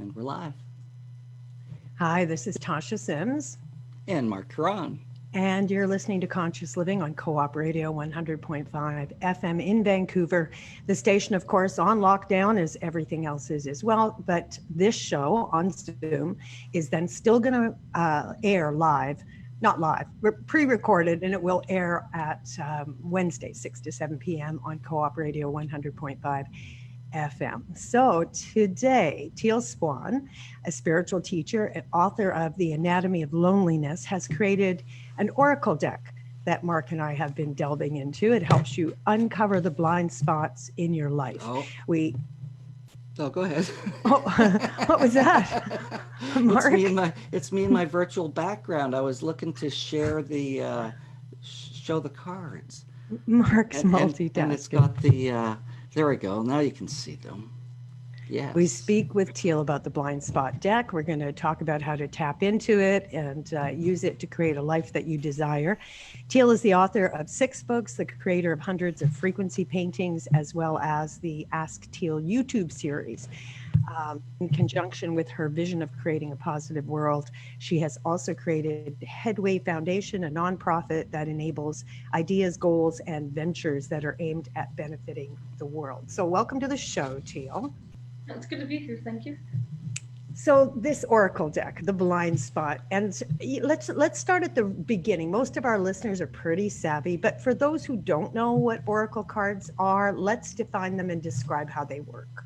And we're live. Hi, this is Tasha Sims, And Marc Caron. and you're listening to Conscious Living on Co-op Radio 100.5 FM in Vancouver. The station, of course, on lockdown as everything else is as well, but this show on Zoom is then still going to air live, not live, pre-recorded, and it will air at Wednesday, 6 to 7 p.m. on Co-op Radio 100.5 FM. So today, Teal Swan, a spiritual teacher and author of The Anatomy of Loneliness, has created an oracle deck that Marc and I have been delving into. It helps you uncover the blind spots in your life. Go ahead. What was that? Marc? It's me and my virtual background. I was looking to share the show the cards. Marc's multitasking. And it's got the there we go. Now you can see them. Yes. We speak with Teal about the blind spot deck. We're going to talk about how to tap into it and use it to create a life that you desire. Teal is the author of 6 books, the creator of hundreds of frequency paintings, as well as the Ask Teal YouTube series. In conjunction with her vision of creating a positive world, she has also created Headway Foundation, a nonprofit that enables ideas, goals, and ventures that are aimed at benefiting the world. So welcome to the show, Teal. It's good to be here. Thank you. So this oracle deck, the blind spot, and let's start at the beginning. Most of our listeners are pretty savvy, but for those who don't know what oracle cards are, let's define them and describe how they work.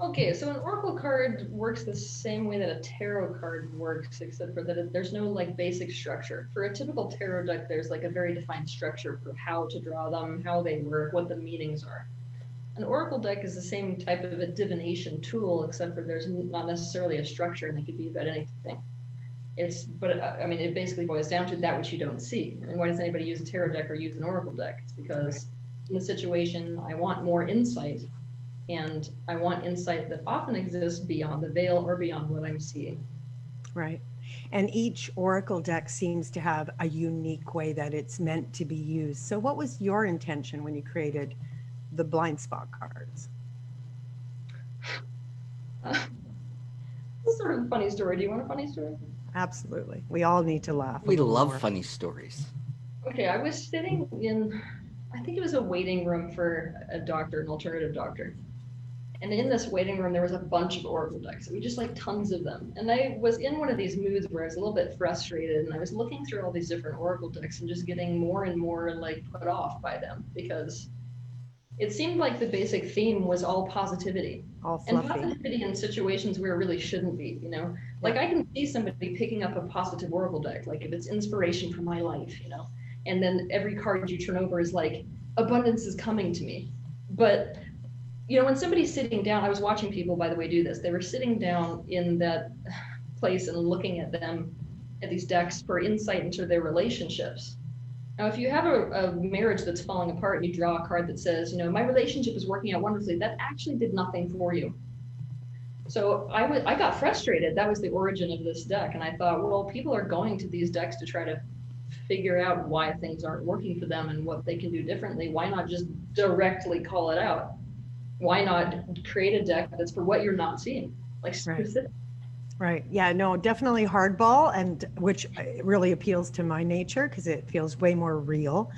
Okay, so an oracle card works the same way that a tarot card works, except for that there's no like basic structure. For a typical tarot deck, there's like a very defined structure for how to draw them, how they work, what the meanings are. An oracle deck is the same type of a divination tool, except for there's not necessarily a structure, and it could be about anything. It basically boils down to that which you don't see. And why does anybody use a tarot deck or use an oracle deck? It's because in the situation, I want more insight, and I want insight that often exists beyond the veil or beyond what I'm seeing. Right. And each oracle deck seems to have a unique way that it's meant to be used. So what was your intention when you created the blind spot cards? This is sort of a funny story. Do you want a funny story? Absolutely. We all need to laugh. We love funny stories. Okay, I was sitting in, I think it was a waiting room for a doctor, an alternative doctor. And in this waiting room, there was a bunch of oracle decks. We just like tons of them. And I was in one of these moods where I was a little bit frustrated, and I was looking through all these different oracle decks and just getting more and more like put off by them, because it seemed like the basic theme was all positivity. All fluffy. And positivity in situations where it really shouldn't be, you know? Like I can see somebody picking up a positive oracle deck, like if it's inspiration for my life, you know? And then every card you turn over is like, abundance is coming to me. But, you know, when somebody's sitting down, I was watching people, by the way, do this. They were sitting down in that place and looking at them, at these decks for insight into their relationships. Now, if you have a marriage that's falling apart and you draw a card that says, you know, my relationship is working out wonderfully, that actually did nothing for you. So I got frustrated. That was the origin of this deck. And I thought, well, people are going to these decks to try to figure out why things aren't working for them and what they can do differently. Why not just directly call it out? Why not create a deck that's for what you're not seeing, like specific? Right. Yeah, no, definitely hardball, and which really appeals to my nature because it feels way more real.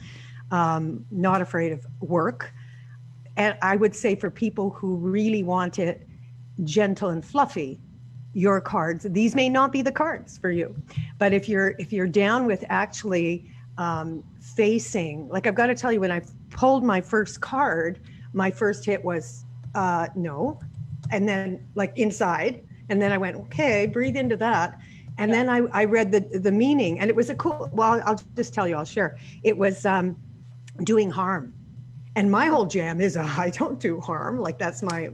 Not afraid of work. And I would say for people who really want it gentle and fluffy, your cards, these may not be the cards for you. But if you're down with actually facing, like I've got to tell you, when I pulled my first card, my first hit was no. And then like inside. And then I went, okay, breathe into that. And then I read the meaning, and it was a cool, well, I'll just tell you, I'll share. It was doing harm. And my whole jam is I don't do harm. Like that's my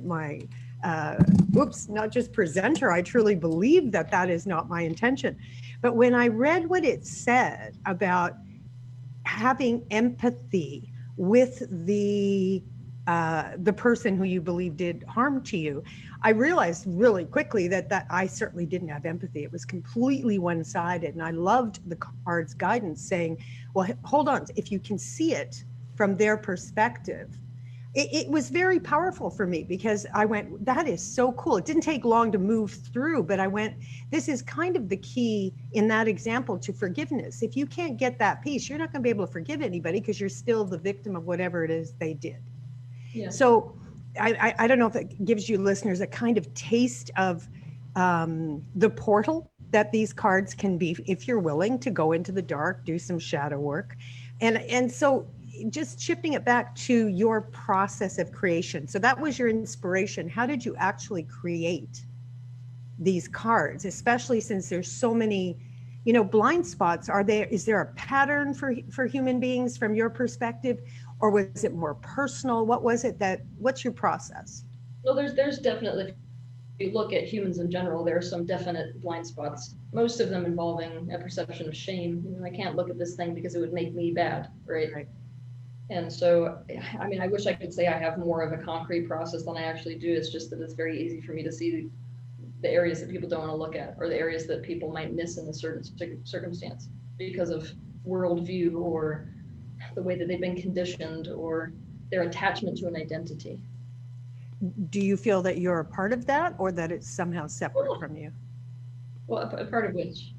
not just presenter. I truly believe that is not my intention. But when I read what it said about having empathy with the person who you believe did harm to you, I realized really quickly that I certainly didn't have empathy. It was completely one-sided. And I loved the card's guidance saying, well, hold on, if you can see it from their perspective, it was very powerful for me because I went, that is so cool. It didn't take long to move through, but I went, this is kind of the key in that example to forgiveness. If you can't get that piece, you're not going to be able to forgive anybody because you're still the victim of whatever it is they did. Yeah. So I don't know if it gives you listeners a kind of taste of the portal that these cards can be if you're willing to go into the dark, do some shadow work. And so just shifting it back to your process of creation. So that was your inspiration. How did you actually create these cards, especially since there's so many, blind spots? Is there a pattern for human beings from your perspective, or was it more personal? What's your process? Well, there's definitely, if you look at humans in general, there are some definite blind spots, most of them involving a perception of shame. I can't look at this thing because it would make me bad, right? Right. And so, I wish I could say I have more of a concrete process than I actually do. It's just that it's very easy for me to see the areas that people don't want to look at, or the areas that people might miss in a certain circumstance because of worldview or the way that they've been conditioned or their attachment to an identity. Do you feel that you're a part of that, or that it's somehow separate from you? Well, a part of which?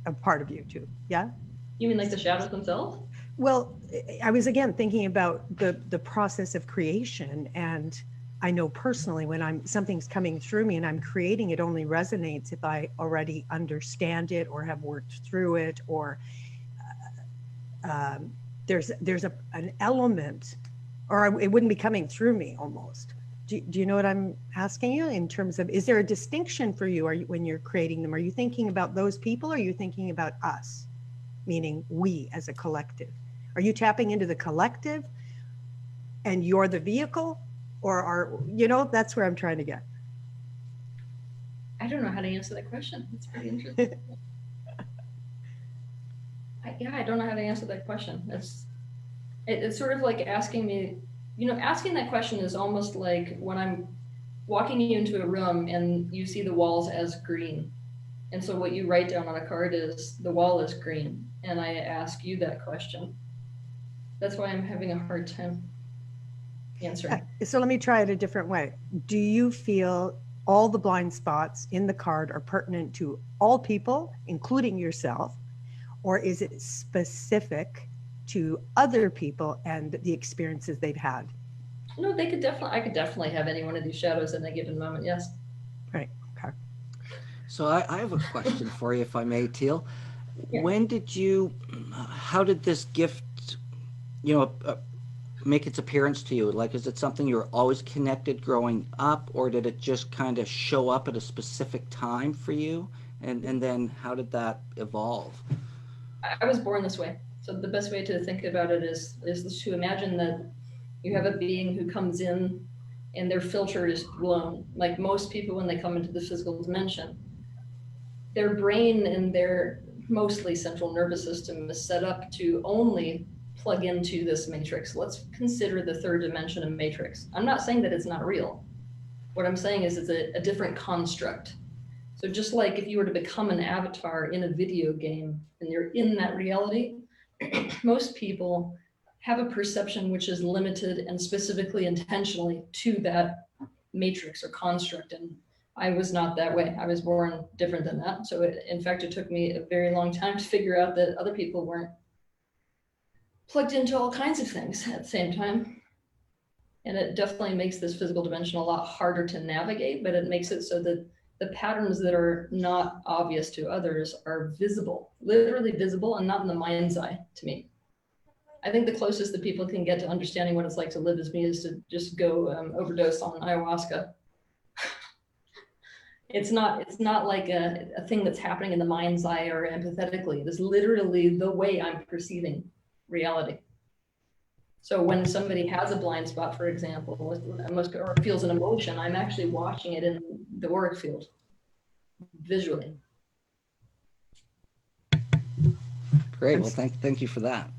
A part of you too, yeah? You mean like the shadows themselves? Well, I was again thinking about the process of creation, and I know personally when something's coming through me and I'm creating, it only resonates if I already understand it or have worked through it, or there's an element, or it wouldn't be coming through me almost. Do you know what I'm asking you in terms of, is there a distinction for you? When you're creating them, are you thinking about those people, or are you thinking about us, meaning we as a collective? Are you tapping into the collective and you're the vehicle, or that's where I'm trying to get. I don't know how to answer that question. It's pretty interesting. I don't know how to answer that question. It's sort of like asking me, asking that question is almost like when I'm walking you into a room and you see the walls as green. And so what you write down on a card is the wall is green. And I ask you that question. That's why I'm having a hard time answering. So let me try it a different way. Do you feel all the blind spots in the card are pertinent to all people, including yourself, or is it specific to other people and the experiences they've had? No, I could definitely have any one of these shadows in a given moment. Yes. Right. Okay. So I have a question for you, if I may, Teal. Yeah. How did this gift, make its appearance to you? Like, is it something you were always connected growing up, or did it just kind of show up at a specific time for you? And then how did that evolve? I was born this way. So the best way to think about it is to imagine that you have a being who comes in and their filter is blown. Like most people, when they come into the physical dimension, their brain and their mostly central nervous system is set up to only plug into this matrix. Let's consider the third dimension a matrix. I'm not saying that it's not real. What I'm saying is it's a different construct. So just like if you were to become an avatar in a video game and you're in that reality, most people have a perception which is limited and specifically intentionally to that matrix or construct. And I was not that way. I was born different than that. So in fact, it took me a very long time to figure out that other people weren't plugged into all kinds of things at the same time. And it definitely makes this physical dimension a lot harder to navigate, but it makes it so that the patterns that are not obvious to others are visible, literally visible, and not in the mind's eye to me. I think the closest that people can get to understanding what it's like to live as me is to just go overdose on ayahuasca. It's not like a thing that's happening in the mind's eye or empathetically. It is literally the way I'm perceiving reality. So when somebody has a blind spot, for example, or feels an emotion, I'm actually watching it in the auric field visually. Great. Well, thank you for that.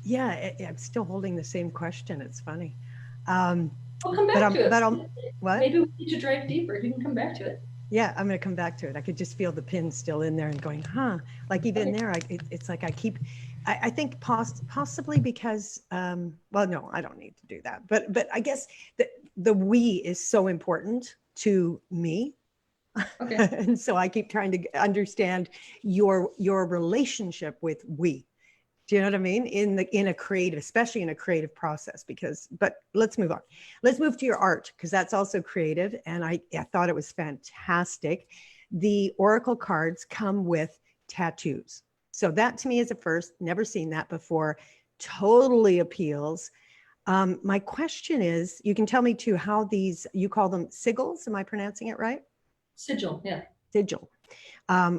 Yeah, I'm still holding the same question. It's funny. We'll come back to it. What? Maybe we need to drive deeper. You can come back to it. Yeah, I'm going to come back to it. I could just feel the pin still in there and going, huh? Like even there, it's like I keep I think possibly because, well, no, I don't need to do that. But I guess the we is so important to me. Okay. And so I keep trying to understand your relationship with we. Do you know what I mean? In a creative, especially in a creative process, but let's move on. Let's move to your art, because that's also creative. And I thought it was fantastic. The Oracle cards come with tattoos. So that to me is a first, never seen that before. Totally appeals. My question is, you can tell me too how these, you call them sigils. Am I pronouncing it right? Sigil, yeah. Sigil.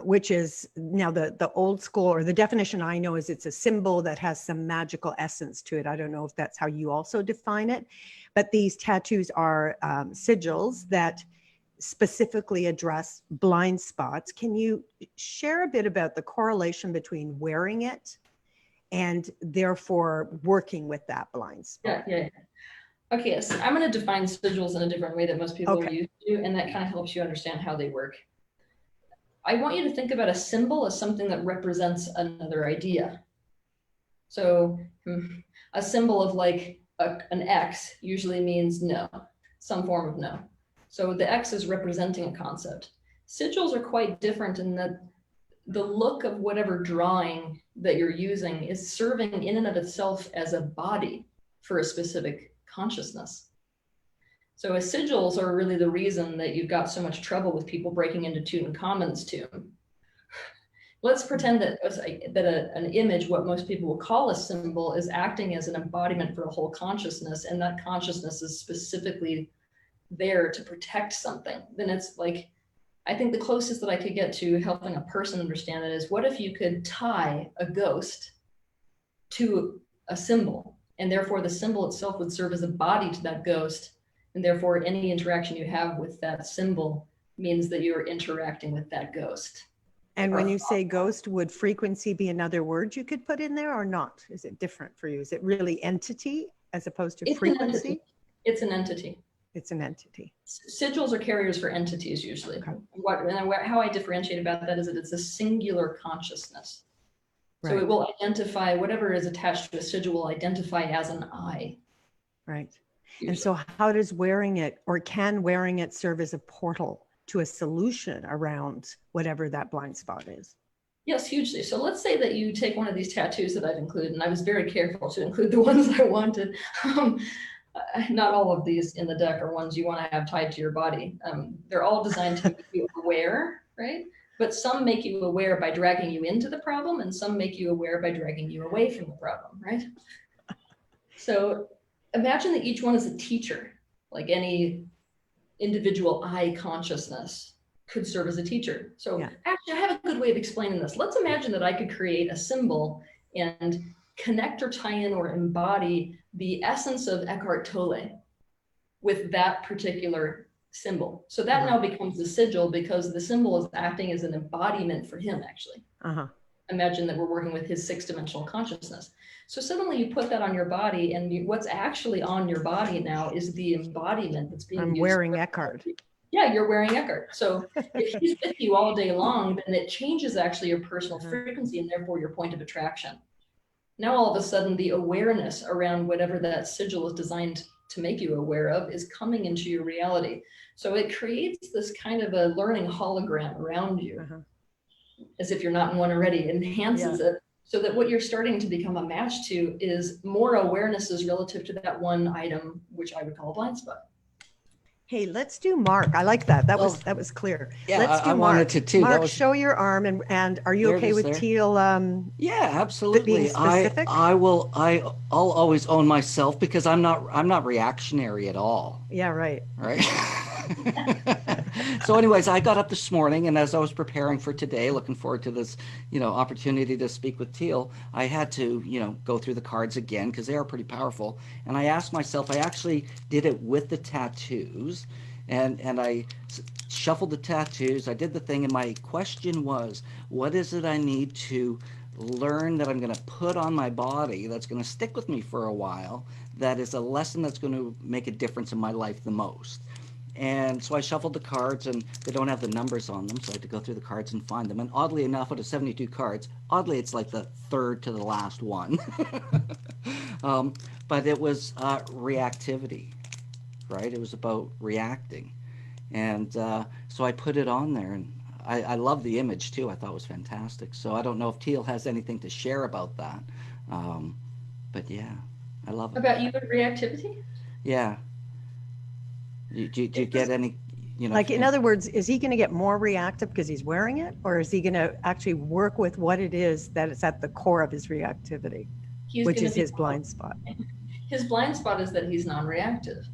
Which is now the old school, or the definition I know is it's a symbol that has some magical essence to it. I don't know if that's how you also define it, but these tattoos are sigils that specifically address blind spots. Can you share a bit about the correlation between wearing it and therefore working with that blind spot? Yeah. Okay, so I'm going to define sigils in a different way that most people are Okay. used to, and that kind of helps you understand how they work. I want you to think about a symbol as something that represents another idea. So a symbol of like an X usually means no, some form of no. So the X is representing a concept. Sigils are quite different in that the look of whatever drawing that you're using is serving in and of itself as a body for a specific consciousnness. So sigils are really the reason that you've got so much trouble with people breaking into Tutankhamun's tomb. Let's pretend that an image, what most people will call a symbol, is acting as an embodiment for a whole consciousness, and that consciousness is specifically there to protect something. Then it's like, I think the closest that I could get to helping a person understand it is, what if you could tie a ghost to a symbol, and therefore the symbol itself would serve as a body to that ghost, and therefore any interaction you have with that symbol means that you're interacting with that ghost. And when you say ghost, would frequency be another word you could put in there or not? Is it different for you? Is it really entity as opposed to frequency? It's an entity. It's an entity. Sigils are carriers for entities usually. Okay. How I differentiate about that is that it's a singular consciousness. Right. So it will identify whatever is attached to a sigil will identify as an I. Right. Usually. And so how does wearing it, or can wearing it, serve as a portal to a solution around whatever that blind spot is? Yes, hugely. So let's say that you take one of these tattoos that I've included, and I was very careful to include the ones I wanted. Not all of these in the deck are ones you want to have tied to your body. They're all designed to make you aware, right? But some make you aware by dragging you into the problem, and some make you aware by dragging you away from the problem, right? So imagine that each one is a teacher, like any individual I consciousness could serve as a teacher. So yeah. Actually, I have a good way of explaining this. Let's imagine that I could create a symbol and connect or tie in or embody the essence of Eckhart Tolle with that particular symbol. So that now becomes the sigil, because the symbol is acting as an embodiment for him, actually. Imagine that we're working with his 6-dimensional consciousness. So suddenly you put that on your body, and what's actually on your body now is the embodiment that's being used. I'm wearing Eckhart. Yeah, you're wearing Eckhart. So if he's with you all day long, then it changes actually your personal frequency and therefore your point of attraction. Now all of a sudden the awareness around whatever that sigil is designed to make you aware of is coming into your reality. So it creates this kind of a learning hologram around you, as if you're not in one already. It enhances it, so that what you're starting to become a match to is more awarenesses relative to that one item, which I would call a blind spot. Hey, let's do Marc. I like that. That was clear. Yeah, let's do I wanted to too. Marc, show your arm, and are you okay with Teal? Yeah, absolutely. Being specific? I'll always own myself, because I'm not reactionary at all. Yeah, right. Right. So anyways, I got up this morning, and as I was preparing for today, looking forward to this, opportunity to speak with Teal, I had to, go through the cards again, because they are pretty powerful. And I asked myself, I actually did it with the tattoos, and I shuffled the tattoos. I did the thing, and my question was, what is it I need to learn that I'm going to put on my body that's going to stick with me for a while, that is a lesson that's going to make a difference in my life the most? And so I shuffled the cards, and they don't have the numbers on them, so I had to go through the cards and find them. And oddly enough, out of 72 cards, oddly, it's like the third to the last one. um, but it was reactivity, right? It was about reacting. And so I put it on there, and I love the image too. I thought it was fantastic. So I don't know if Teal has anything to share about that. Um, but yeah, I love it. About you and reactivity? Yeah. Do you It get was, any, Like, in other words, is he going to get more reactive because he's wearing it, or is he going to actually work with what it is that is at the core of his reactivity, he's which going to is be, his blind spot? his blind spot is that he's non-reactive.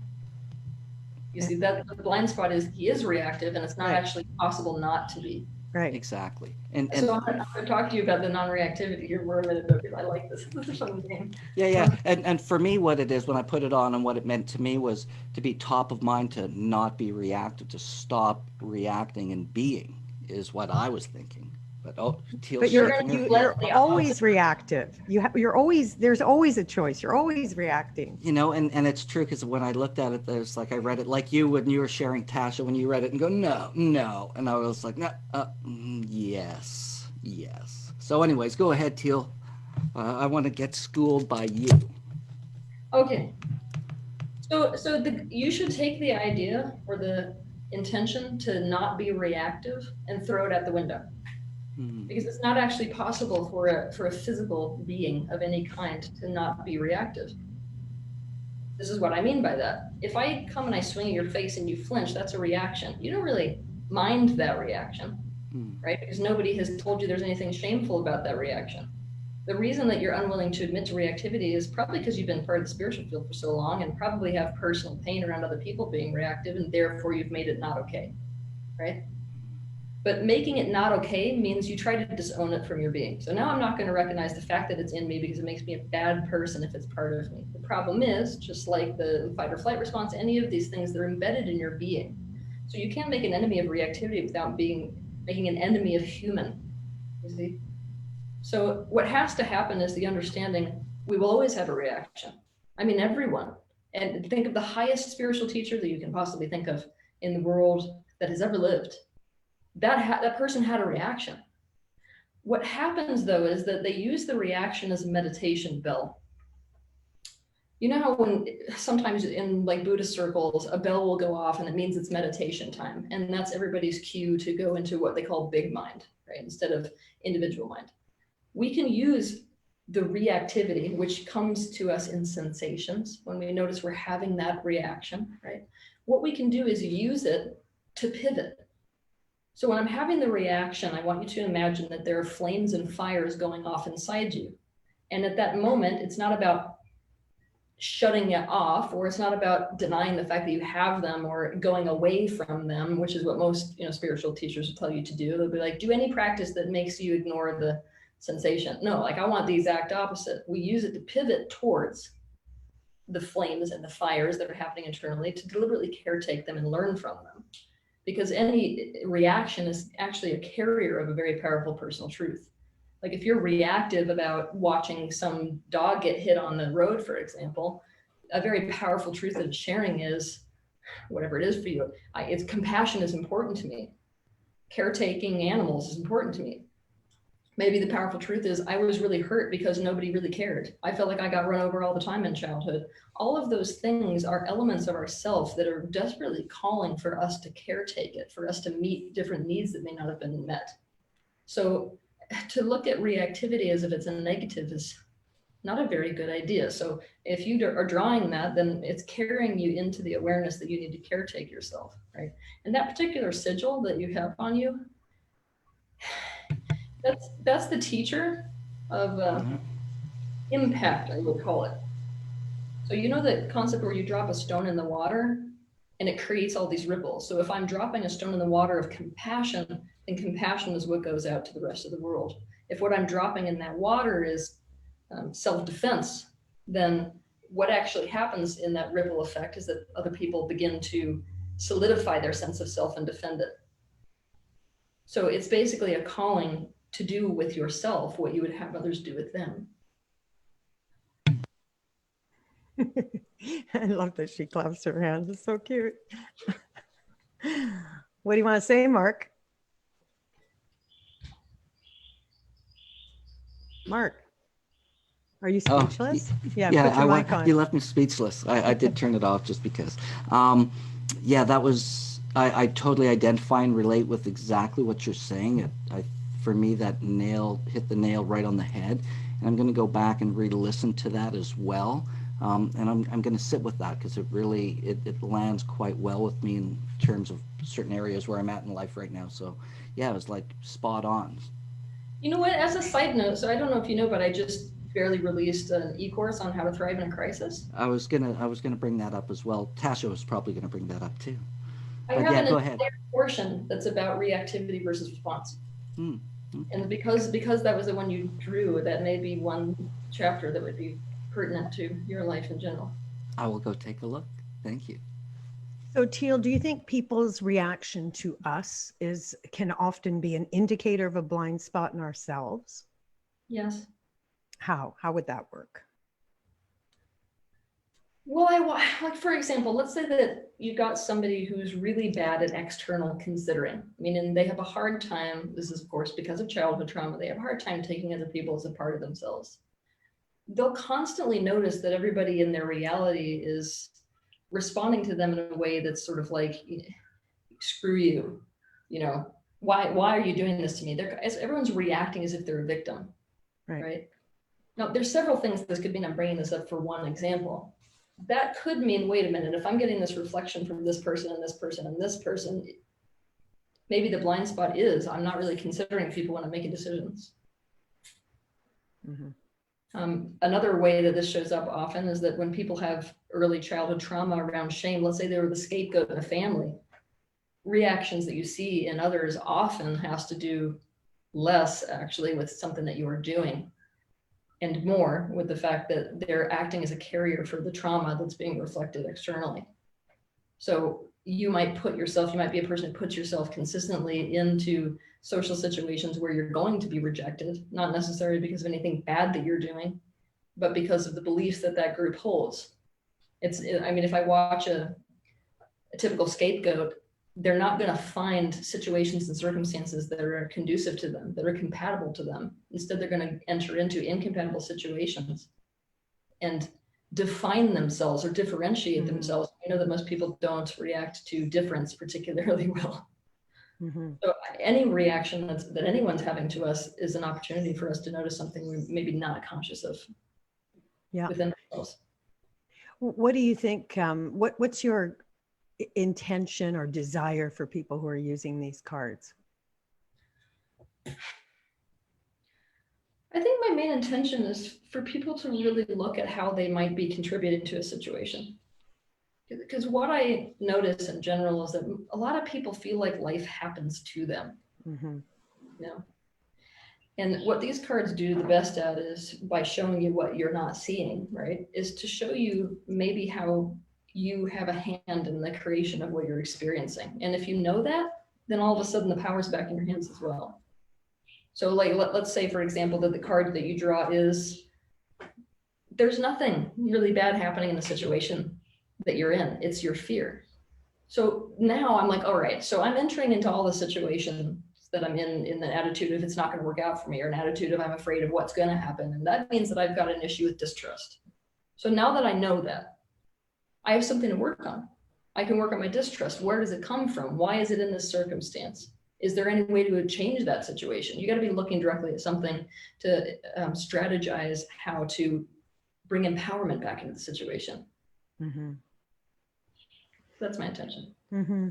You see, that the blind spot is he is reactive, and it's not Right. actually possible not to be. Right. exactly. So I'm going to talk to you about the non-reactivity here for a minute, though, because I like this. This is a fun game. Yeah. And for me, what it is when I put it on and what it meant to me was to be top of mind, to not be reactive, to stop reacting and being is what I was thinking. But Teal's But You're shaking going her to head. let you're the always opposite. reactive. You're always, there's always a choice. You're always reacting. And it's true, because when I looked at it, there's like I read it like you when you were sharing, Tasha, when you read it and go, no, no. And I was like, no, yes, yes. So, anyways, go ahead, Teal. I want to get schooled by you. Okay. So you should take the idea or the intention to not be reactive and throw it out the window, Hmm. because it's not actually possible for a physical being of any kind to not be reactive. This is what I mean by that. If I come and I swing at your face and you flinch, that's a reaction. You don't really mind that reaction, Hmm. right? Because nobody has told you there's anything shameful about that reaction. The reason that you're unwilling to admit to reactivity is probably because you've been part of the spiritual field for so long and probably have personal pain around other people being reactive, and therefore you've made it not okay, right? But making it not okay means you try to disown it from your being. So now I'm not going to recognize the fact that it's in me because it makes me a bad person if it's part of me. The problem is, just like the fight or flight response, any of these things, they're embedded in your being. So you can't make an enemy of reactivity without making an enemy of human. You see? So what has to happen is the understanding we will always have a reaction. I mean, everyone. And think of the highest spiritual teacher that you can possibly think of in the world that has ever lived. That person had a reaction. What happens though is that they use the reaction as a meditation bell. You know how when sometimes in like Buddhist circles, a bell will go off and it means it's meditation time. And that's everybody's cue to go into what they call big mind, right? Instead of individual mind. We can use the reactivity, which comes to us in sensations when we notice we're having that reaction, right? What we can do is use it to pivot. So when I'm having the reaction, I want you to imagine that there are flames and fires going off inside you. And at that moment, it's not about shutting it off, or it's not about denying the fact that you have them or going away from them, which is what most spiritual teachers will tell you to do. They'll be like, do any practice that makes you ignore the sensation. No, like I want the exact opposite. We use it to pivot towards the flames and the fires that are happening internally, to deliberately caretake them and learn from them. Because any reaction is actually a carrier of a very powerful personal truth. Like if you're reactive about watching some dog get hit on the road, for example, a very powerful truth that it's sharing is, whatever it is for you, it's compassion is important to me. Caretaking animals is important to me. Maybe the powerful truth is I was really hurt because nobody really cared. I felt like I got run over all the time in childhood. All of those things are elements of ourself that are desperately calling for us to caretake it, for us to meet different needs that may not have been met. So to look at reactivity as if it's a negative is not a very good idea. So if you are drawing that, then it's carrying you into the awareness that you need to caretake yourself, right? And that particular sigil that you have on you, that's the teacher of impact, I would call it. So you know the concept where you drop a stone in the water and it creates all these ripples. So if I'm dropping a stone in the water of compassion, then compassion is what goes out to the rest of the world. If what I'm dropping in that water is self-defense, then what actually happens in that ripple effect is that other people begin to solidify their sense of self and defend it. So it's basically a calling to do with yourself what you would have others do with them. I love that she claps her hands. It's so cute. What do you want to say, Marc? Marc, are you Oh, speechless? Yeah, yeah. put your mic You on. left me speechless. I did turn it off just because. Yeah, that was. I totally identify and relate with exactly what you're saying. For me, that nail hit the nail right on the head, and I'm going to go back and re-listen to that as well. And I'm going to sit with that because it lands quite well with me in terms of certain areas where I'm at in life right now. So, yeah, it was like spot on. You know what? As a side note, so I don't know if you know, but I just barely released an e-course on how to thrive in a crisis. I was gonna bring that up as well. Tasha was probably gonna bring that up too. I But have yeah, an go ahead. entire portion that's about reactivity versus response. Hmm. And because that was the one you drew, that may be one chapter that would be pertinent to your life in general. I will go take a look. Thank you. So, Teal, do you think people's reaction to us can often be an indicator of a blind spot in ourselves? Yes. How would that work? Well, like for example, let's say that you got somebody who's really bad at external considering, meaning they have a hard time. This is, of course, because of childhood trauma. They have a hard time taking other people as a part of themselves. They'll constantly notice that everybody in their reality is responding to them in a way that's sort of like, screw you, you know, why are you doing this to me? Everyone's reacting as if they're a victim, right? Now, there's several things this could mean. I'm bringing this up for one example. That could mean, wait a minute, if I'm getting this reflection from this person and this person and this person, maybe the blind spot is I'm not really considering people when I'm making decisions. Mm-hmm. Another way that this shows up often is that when people have early childhood trauma around shame, let's say they were the scapegoat in a family, reactions that you see in others often has to do less actually with something that you are doing and more with the fact that they're acting as a carrier for the trauma that's being reflected externally. So you might be a person who puts yourself consistently into social situations where you're going to be rejected, not necessarily because of anything bad that you're doing, but because of the beliefs that that group holds. I mean, if I watch a typical scapegoat, they're not going to find situations and circumstances that are conducive to them, that are compatible to them. Instead, they're going to enter into incompatible situations and define themselves or differentiate themselves. You know that most people don't react to difference particularly well. Mm-hmm. So any reaction that anyone's having to us is an opportunity for us to notice something we're maybe not conscious of within ourselves. What do you think? What's your intention or desire for people who are using these cards? I think my main intention is for people to really look at how they might be contributing to a situation. Because what I notice in general is that a lot of people feel like life happens to them. Mm-hmm. You know? And what these cards do the best at is by showing you what you're not seeing, right? Is to show you maybe how you have a hand in the creation of what you're experiencing. And if you know that, then all of a sudden the power's back in your hands as well. So like, let's say, for example, that the card that you draw is, there's nothing really bad happening in the situation that you're in. It's your fear. So now I'm like, all right, so I'm entering into all the situations that I'm in the attitude of it's not going to work out for me, or an attitude of I'm afraid of what's going to happen. And that means that I've got an issue with distrust. So now that I know that, I have something to work on. I can work on my distrust. Where does it come from? Why is it in this circumstance? Is there any way to change that situation? You got to be looking directly at something to strategize how to bring empowerment back into the situation. Mm-hmm. That's my intention. Mm-hmm.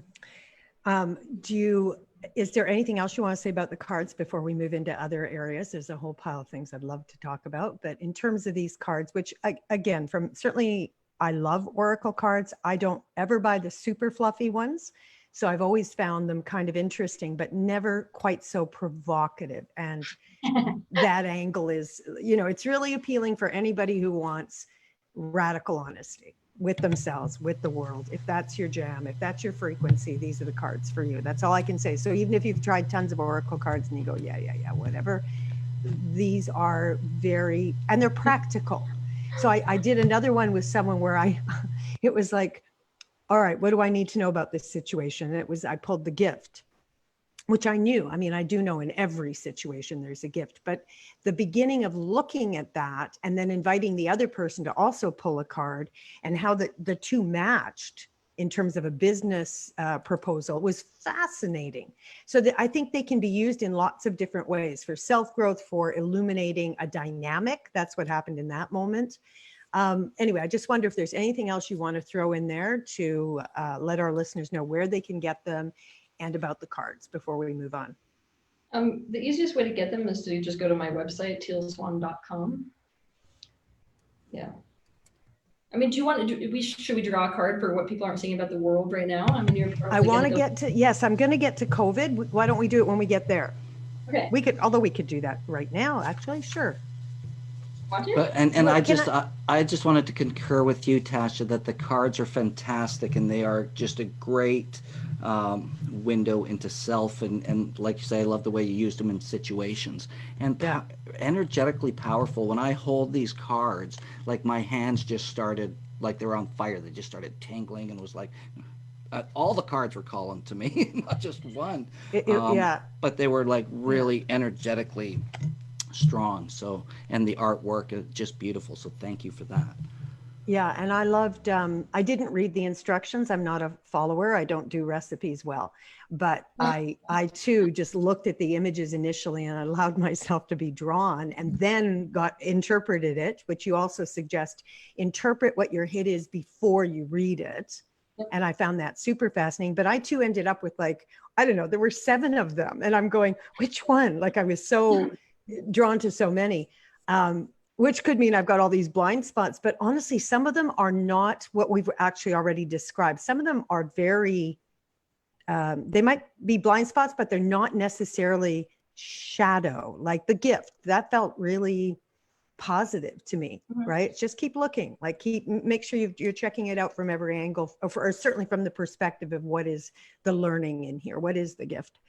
Is there anything else you want to say about the cards before we move into other areas? There's a whole pile of things I'd love to talk about, but in terms of these cards, which again, certainly I love Oracle cards. I don't ever buy the super fluffy ones. So I've always found them kind of interesting, but never quite so provocative. And that angle is, it's really appealing for anybody who wants radical honesty with themselves, with the world. If that's your jam, if that's your frequency, these are the cards for you. That's all I can say. So even if you've tried tons of Oracle cards and you go, yeah, whatever, these are and they're practical. So I did another one with someone where it was like, all right, what do I need to know about this situation? And it was, I pulled the gift, which I knew. I mean, I do know in every situation there's a gift, but the beginning of looking at that and then inviting the other person to also pull a card, and how the two matched in terms of a business proposal was fascinating. So I think they can be used in lots of different ways, for self-growth, for illuminating a dynamic. That's what happened in that moment. Anyway, I just wonder if there's anything else you want to throw in there to let our listeners know where they can get them and about the cards before we move on. The easiest way to get them is to just go to my website, tealswan.com. Yeah. I mean, do you want to do, should we draw a card for what people aren't saying about the world right now? I mean, I want to get to, yes, I'm going to get to COVID. Why don't we do it when we get there? Okay. We could, although we could do that right now, actually, sure. But, and I just wanted to concur with you, Tasha, that the cards are fantastic, and they are just a great window into self. And like you say, I love the way you used them in situations. And energetically powerful. When I hold these cards, like my hands just started, like they were on fire. They just started tingling, and it was like, all the cards were calling to me, not just one. But they were like really energetically strong. So, and the artwork is just beautiful. So thank you for that. Yeah, and I loved, I didn't read the instructions. I'm not a follower. I don't do recipes well, but I too just looked at the images initially and allowed myself to be drawn, and then interpreted it, which you also suggest, interpret what your hit is before you read it. And I found that super fascinating. But I too ended up with, like, I don't know, there were 7 of them, and I'm going, which one? Like, I was so drawn to so many, which could mean I've got all these blind spots. But honestly, some of them are not what we've actually already described. Some of them are very, they might be blind spots, but they're not necessarily shadow. Like the gift, that felt really positive to me, right? Just keep looking, like make sure you're checking it out from every angle, or certainly from the perspective of what is the learning in here, what is the gift.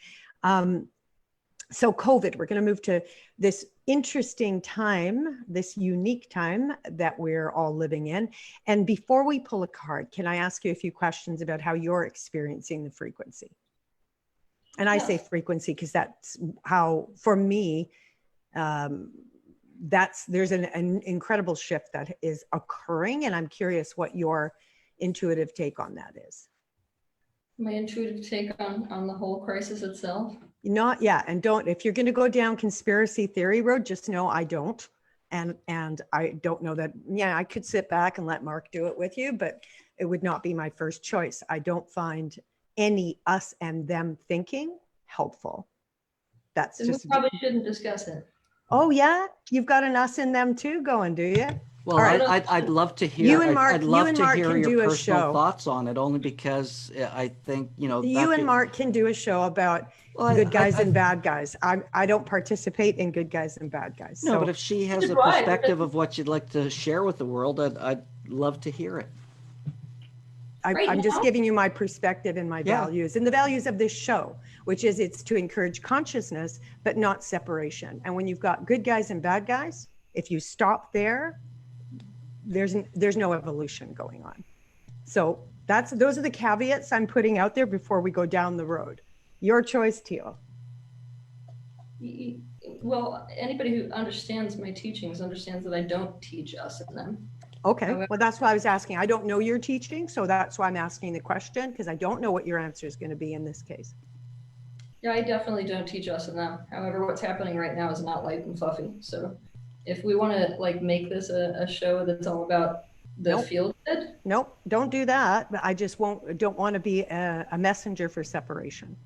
So COVID, we're going to move to this interesting time, this unique time that we're all living in. And before we pull a card, can I ask you a few questions about how you're experiencing the frequency? And I say frequency because that's how, for me, there's an incredible shift that is occurring. And I'm curious what your intuitive take on that is. My intuitive take on the whole crisis itself? And don't, if you're going to go down conspiracy theory road, just know I don't. And I don't know that, I could sit back and let Marc do it with you, but it would not be my first choice. I don't find any us and them thinking helpful. That's then just, we probably shouldn't discuss it. Oh yeah, you've got an us and them too going, do you? Well, I'd love to hear. You and Marc, I'd love to hear your personal thoughts on it, only because I think you and Marc can do a show about good guys and bad guys. I don't participate in good guys and bad guys. No, but if she has a perspective of what you'd like to share with the world, I'd love to hear it. I'm just giving you my perspective and my values, and the values of this show, which is it's to encourage consciousness, but not separation. And when you've got good guys and bad guys, if you stop there, there's no evolution going on. So those are the caveats I'm putting out there before we go down the road. Your choice, Teal. Well, anybody who understands my teachings understands that I don't teach us and them. Okay, well, that's why I was asking. I don't know your teaching, so that's why I'm asking the question, because I don't know what your answer is going to be in this case. Yeah, I definitely don't teach us and them. However, what's happening right now is not light and fluffy. So if we want to make this a show that's all about the feel good. Nope, don't do that. But I just don't want to be a messenger for separation.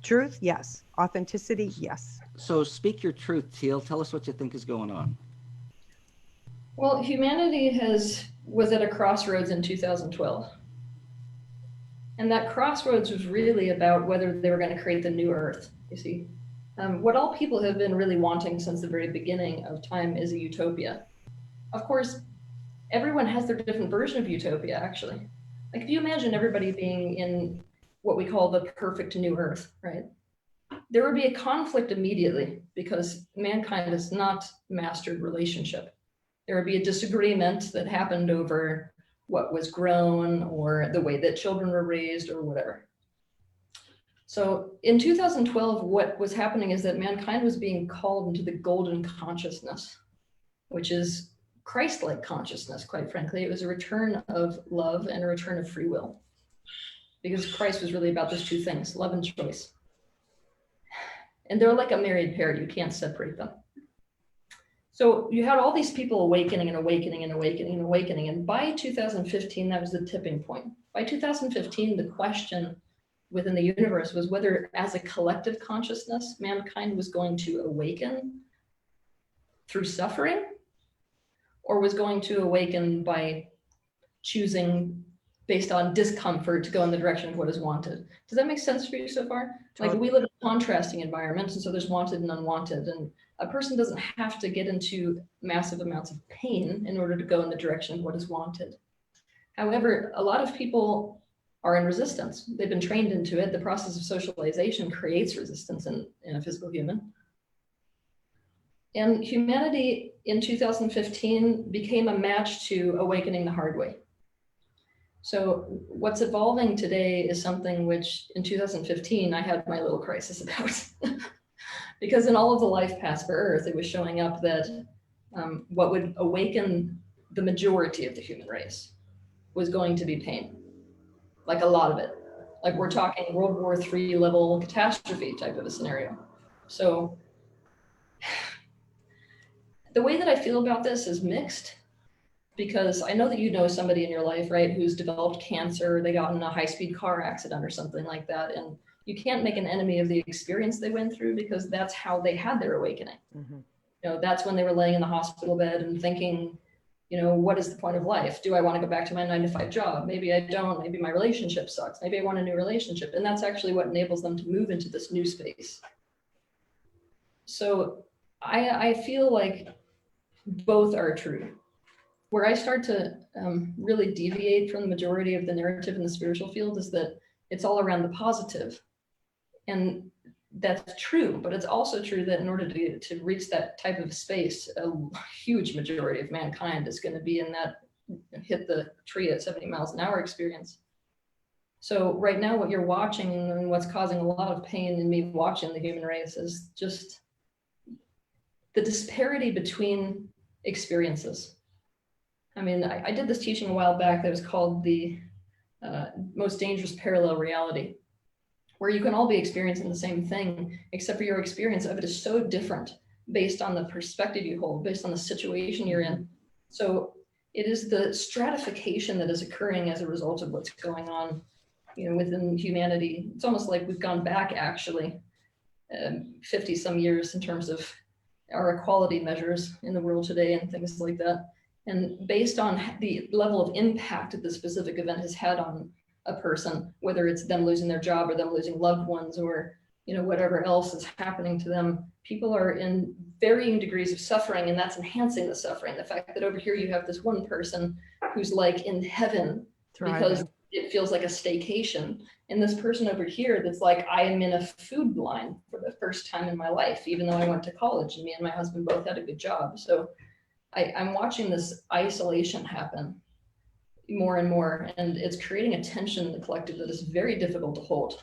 Truth, yes. Authenticity, yes. So speak your truth, Teal. Tell us what you think is going on. Well, humanity was at a crossroads in 2012. And that crossroads was really about whether they were going to create the new Earth, you see. What all people have been really wanting since the very beginning of time is a utopia. Of course, everyone has their different version of utopia, actually. Like if you imagine everybody being in what we call the perfect new Earth, right? There would be a conflict immediately because mankind has not mastered relationship. There would be a disagreement that happened over what was grown or the way that children were raised or whatever. So in 2012, what was happening is that mankind was being called into the golden consciousness, which is Christ-like consciousness, quite frankly. It was a return of love and a return of free will, because Christ was really about those two things, love and choice. And they're like a married pair. You can't separate them. So you had all these people awakening and awakening and awakening and awakening. And by 2015, that was the tipping point. By 2015, the question within the universe was whether, as a collective consciousness, mankind was going to awaken through suffering, or was going to awaken by choosing based on discomfort to go in the direction of what is wanted. Does that make sense for you so far? Like, we live in contrasting environments, and so there's wanted and unwanted, and a person doesn't have to get into massive amounts of pain in order to go in the direction of what is wanted. However, a lot of people are in resistance. They've been trained into it. The process of socialization creates resistance in a physical human. And humanity in 2015 became a match to awakening the hard way. So what's evolving today is something which in 2015, I had my little crisis about. Because in all of the life paths for Earth, it was showing up that what would awaken the majority of the human race was going to be pain. Like a lot of it. Like we're talking World War III level catastrophe type of a scenario. So the way that I feel about this is mixed, because I know that you know somebody in your life, right, who's developed cancer, they got in a high-speed car accident or something like that. And you can't make an enemy of the experience they went through, because that's how they had their awakening. Mm-hmm. You know, that's when they were laying in the hospital bed and thinking, you know, what is the point of life? Do I want to go back to my 9-to-5 job? Maybe I don't. Maybe my relationship sucks. Maybe I want a new relationship. And that's actually what enables them to move into this new space. So I feel like both are true. Where I start to really deviate from the majority of the narrative in the spiritual field is that it's all around the positive. And that's true, but it's also true that in order to reach that type of space, a huge majority of mankind is going to be in that hit the tree at 70 miles an hour experience. So right now what you're watching and what's causing a lot of pain in me watching the human race is just the disparity between experiences. I mean, I did this teaching a while back that was called the most dangerous parallel reality, where you can all be experiencing the same thing, except for your experience of it is so different based on the perspective you hold, based on the situation you're in. So it is the stratification that is occurring as a result of what's going on, you know, within humanity. It's almost like we've gone back actually 50 some years in terms of our equality measures in the world today and things like that. And based on the level of impact that the specific event has had on a person, whether it's them losing their job or them losing loved ones or, you know, whatever else is happening to them, people are in varying degrees of suffering, and that's enhancing the suffering. The fact that over here you have this one person who's like in heaven because it feels like a staycation, and this person over here that's like, I am in a food line for the first time in my life, even though I went to college and me and my husband both had a good job. So I'm watching this isolation happen more and more, and it's creating a tension in the collective that is very difficult to hold.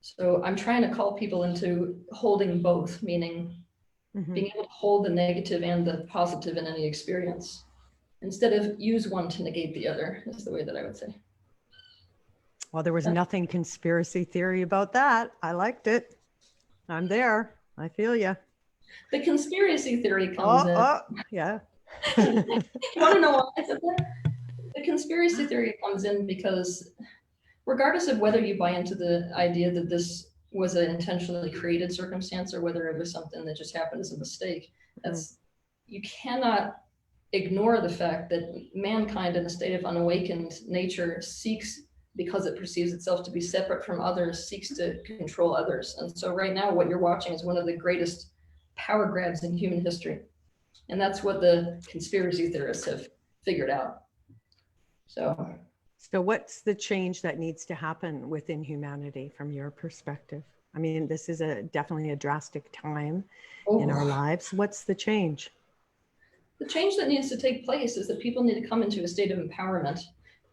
So I'm trying to call people into holding both, meaning being able to hold the negative and the positive in any experience, instead of use one to negate the other, is the way that I would say. Well, there was nothing conspiracy theory about that. I liked it. I'm there. I feel you. The conspiracy theory comes in. Yeah. You want to know why I said that? The conspiracy theory comes in because regardless of whether you buy into the idea that this was an intentionally created circumstance or whether it was something that just happened as a mistake, you cannot ignore the fact that mankind in a state of unawakened nature seeks, because it perceives itself to be separate from others, seeks to control others. And so right now what you're watching is one of the greatest power grabs in human history. And that's what the conspiracy theorists have figured out. So what's the change that needs to happen within humanity from your perspective? I mean, this is definitely a drastic time in our lives. What's the change? The The change that needs to take place is that people need to come into a state of empowerment.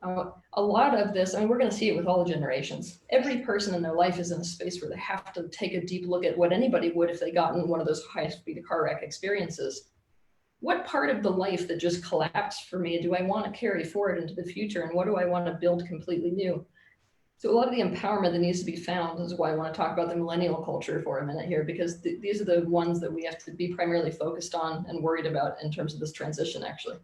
A lot of this, I mean, we're going to see it with all generations. Every person in their life is in a space where they have to take a deep look at what anybody would if they got in one of those high-speed car wreck experiences. What part of the life that just collapsed for me do I want to carry forward into the future, and what do I want to build completely new? So a lot of the empowerment that needs to be found is why I want to talk about the millennial culture for a minute here, because these are the ones that we have to be primarily focused on and worried about in terms of this transition, actually.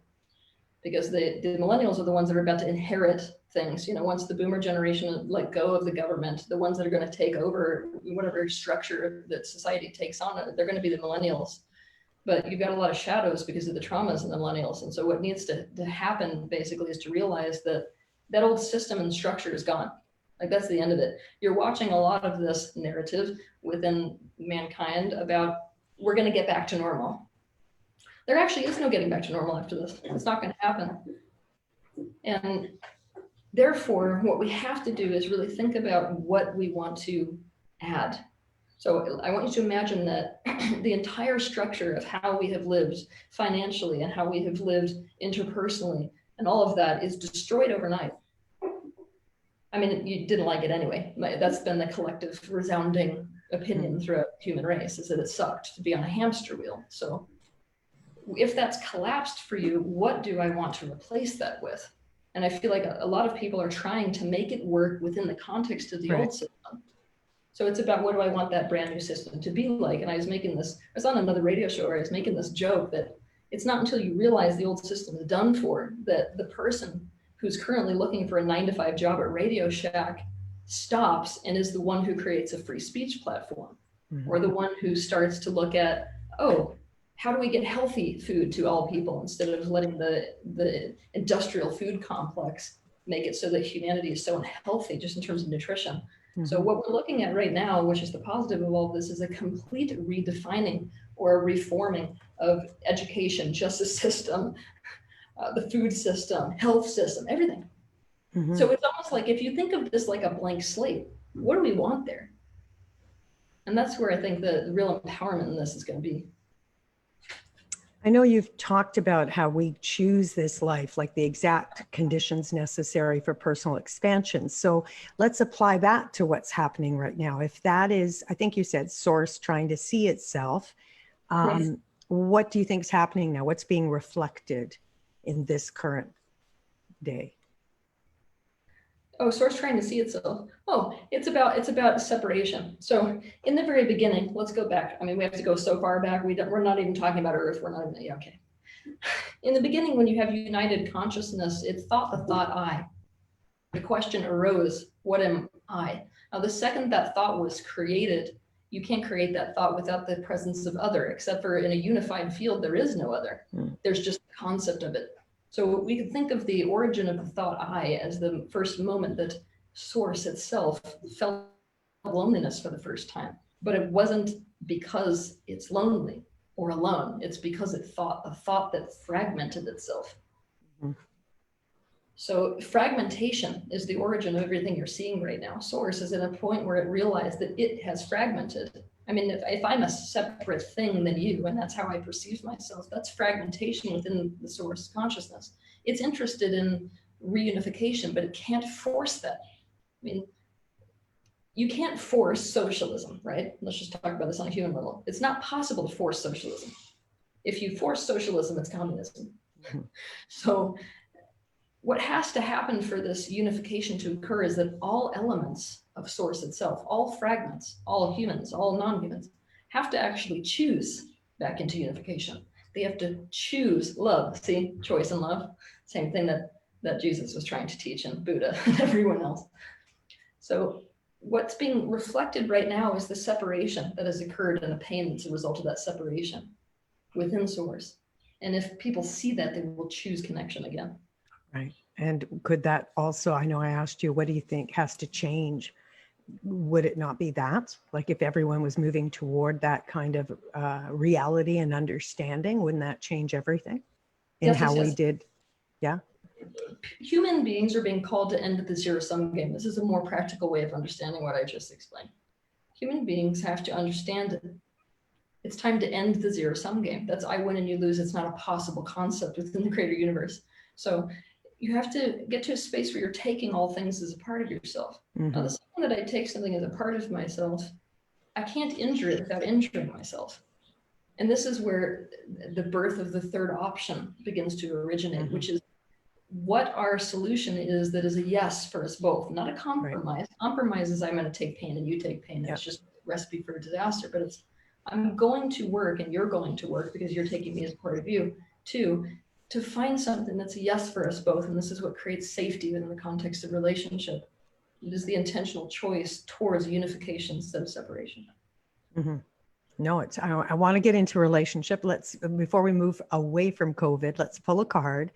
Because the millennials are the ones that are about to inherit things. You know, once the boomer generation let go of the government, the ones that are going to take over whatever structure that society takes on, they're going to be the millennials. But you've got a lot of shadows because of the traumas in the millennials. And so what needs to happen basically is to realize that that old system and structure is gone. Like, that's the end of it. You're watching a lot of this narrative within mankind about we're going to get back to normal. There actually is no getting back to normal after this. It's not going to happen. And therefore, what we have to do is really think about what we want to add. So I want you to imagine that the entire structure of how we have lived financially and how we have lived interpersonally and all of that is destroyed overnight. I mean, you didn't like it anyway. That's been the collective resounding opinion throughout the human race, is that it sucked to be on a hamster wheel. So if that's collapsed for you, what do I want to replace that with? And I feel like a lot of people are trying to make it work within the context of the old system. So it's about, what do I want that brand new system to be like? And I was on another radio show where I was making this joke that it's not until you realize the old system is done for that the person who's currently looking for a 9-to-5 job at Radio Shack stops and is the one who creates a free speech platform, or the one who starts to look at, oh, how do we get healthy food to all people instead of letting the industrial food complex make it so that humanity is so unhealthy just in terms of nutrition. So what we're looking at right now, which is the positive of all of this, is a complete redefining or reforming of education, justice system, the food system, health system, everything. So it's almost like, if you think of this like a blank slate, what do we want there? And that's where I think the real empowerment in this is going to be. I know you've talked about how we choose this life, like the exact conditions necessary for personal expansion. So let's apply that to what's happening right now. If that is, I think you said, source trying to see itself, Yes. What do you think is happening now? What's being reflected in this current day? Oh, source trying to see itself. Oh, it's about separation. So in the very beginning, let's go back. I mean, we have to go so far back. We're not even talking about Earth. We're not even, yeah, okay. In the beginning, when you have united consciousness, it thought the thought I. The question arose, what am I? Now, the second that thought was created, you can't create that thought without the presence of other, except for in a unified field, there is no other. There's just the concept of it. So we could think of the origin of the thought I as the first moment that source itself felt loneliness for the first time. But it wasn't because it's lonely or alone. It's because it thought a thought that fragmented itself. So fragmentation is the origin of everything you're seeing right now. Source is at a point where it realized that it has fragmented. I mean, if I'm a separate thing than you, and that's how I perceive myself, that's fragmentation within the source consciousness. It's interested in reunification, but it can't force that. I mean, you can't force socialism, right? Let's just talk about this on a human level. It's not possible to force socialism. If you force socialism, it's communism. So what has to happen for this unification to occur is that all elements of source itself, all fragments, all humans, all non-humans, have to actually choose back into unification. They have to choose love. See, choice and love, same thing that Jesus was trying to teach, and Buddha and everyone else. So what's being reflected right now is the separation that has occurred and the pain that's a result of that separation within source. And if people see that, they will choose connection again. Right. And could that also, I know I asked you, what do you think has to change? Would it not be that? Like, if everyone was moving toward that kind of reality and understanding, wouldn't that change everything in how we did? Yeah. Human beings are being called to end the zero-sum game. This is a more practical way of understanding what I just explained. Human beings have to understand It's time to end the zero-sum game. That's I win and you lose. It's not a possible concept within the greater universe. So you have to get to a space where you're taking all things as a part of yourself. Now, the second that I take something as a part of myself, I can't injure it without injuring myself. And this is where the birth of the third option begins to originate, which is what our solution is that is a yes for us both, not a compromise. Right. Compromise is I'm going to take pain and you take pain. It's just a recipe for a disaster, but it's I'm going to work and you're going to work because you're taking me as part of you to find something that's a yes for us both. And this is what creates safety within the context of relationship. It is the intentional choice towards unification instead of separation. No, I want to get into relationship. Before we move away from COVID, let's pull a card.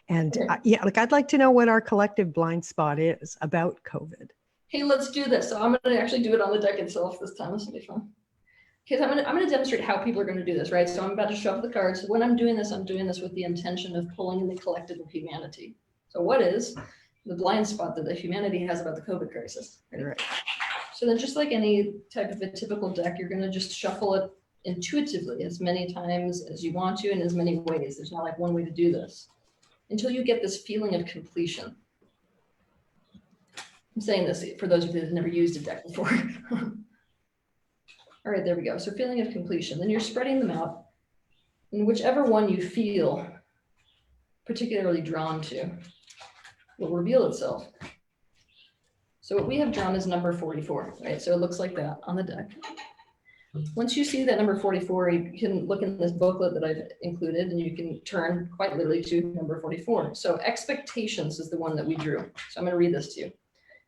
And I'd like to know what our collective blind spot is about COVID. Hey, let's do this. So I'm going to actually do it on the deck itself this time. This will be fun. Okay, so I'm going to demonstrate how people are going to do this, right? So I'm about to shuffle the cards. When I'm doing this with the intention of pulling in the collective of humanity. So what is the blind spot that the humanity has about the COVID crisis? Right. So then just like any type of a typical deck, you're going to just shuffle it intuitively as many times as you want to in as many ways. There's not like one way to do this until you get this feeling of completion. I'm saying this for those of you that have never used a deck before. All right, there we go. So feeling of completion. Then you're spreading them out, and whichever one you feel particularly drawn to will reveal itself. So what we have drawn is number 44, right? So it looks like that on the deck. Once you see that number 44, you can look in this booklet that I've included and you can turn quite literally to number 44. So expectations is the one that we drew. So I'm going to read this to you.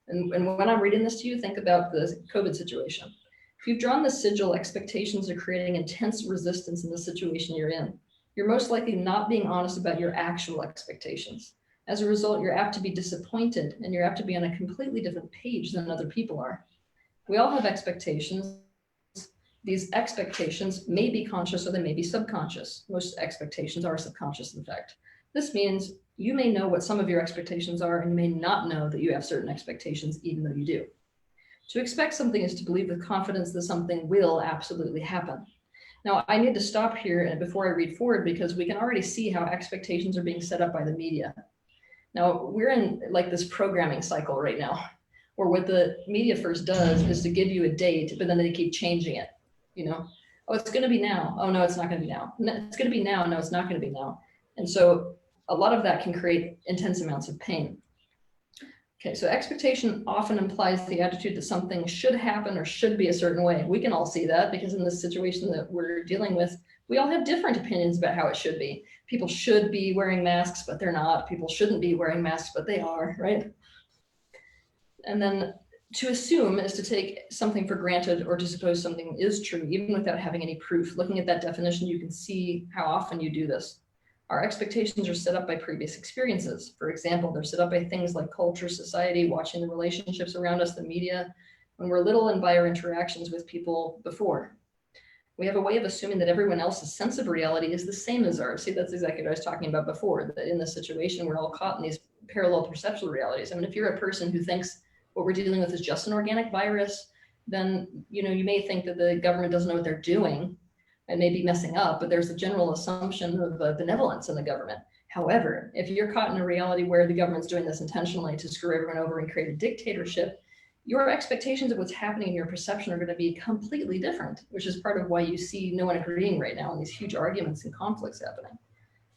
And when I'm reading this to you, think about the COVID situation. If you've drawn the sigil, expectations are creating intense resistance in the situation you're in. You're most likely not being honest about your actual expectations. As a result, you're apt to be disappointed and you're apt to be on a completely different page than other people are. We all have expectations. These expectations may be conscious or they may be subconscious. Most expectations are subconscious, in fact. This means you may know what some of your expectations are and you may not know that you have certain expectations, even though you do. To expect something is to believe with confidence that something will absolutely happen. Now, I need to stop here before I read forward because we can already see how expectations are being set up by the media. Now, we're in like this programming cycle right now, where what the media first does is to give you a date, but then they keep changing it. You know, oh, it's going to be now. Oh, no, it's not going to be now. It's going to be now. No, it's not going to be now. And so a lot of that can create intense amounts of pain. Okay, so expectation often implies the attitude that something should happen or should be a certain way. We can all see that because in this situation that we're dealing with, we all have different opinions about how it should be. People should be wearing masks, but they're not. People shouldn't be wearing masks, but they are, right? And then to assume is to take something for granted or to suppose something is true, even without having any proof. Looking at that definition, you can see how often you do this. Our expectations are set up by previous experiences. For example, they're set up by things like culture, society, watching the relationships around us, the media, when we're little, and by our interactions with people before. We have a way of assuming that everyone else's sense of reality is the same as ours. See, that's exactly what I was talking about before, that in this situation, we're all caught in these parallel perceptual realities. I mean, if you're a person who thinks what we're dealing with is just an organic virus, then you may think that the government doesn't know what they're doing and may be messing up, but there's a general assumption of benevolence in the government. However, if you're caught in a reality where the government's doing this intentionally to screw everyone over and create a dictatorship, your expectations of what's happening in your perception are going to be completely different, which is part of why you see no one agreeing right now and these huge arguments and conflicts happening.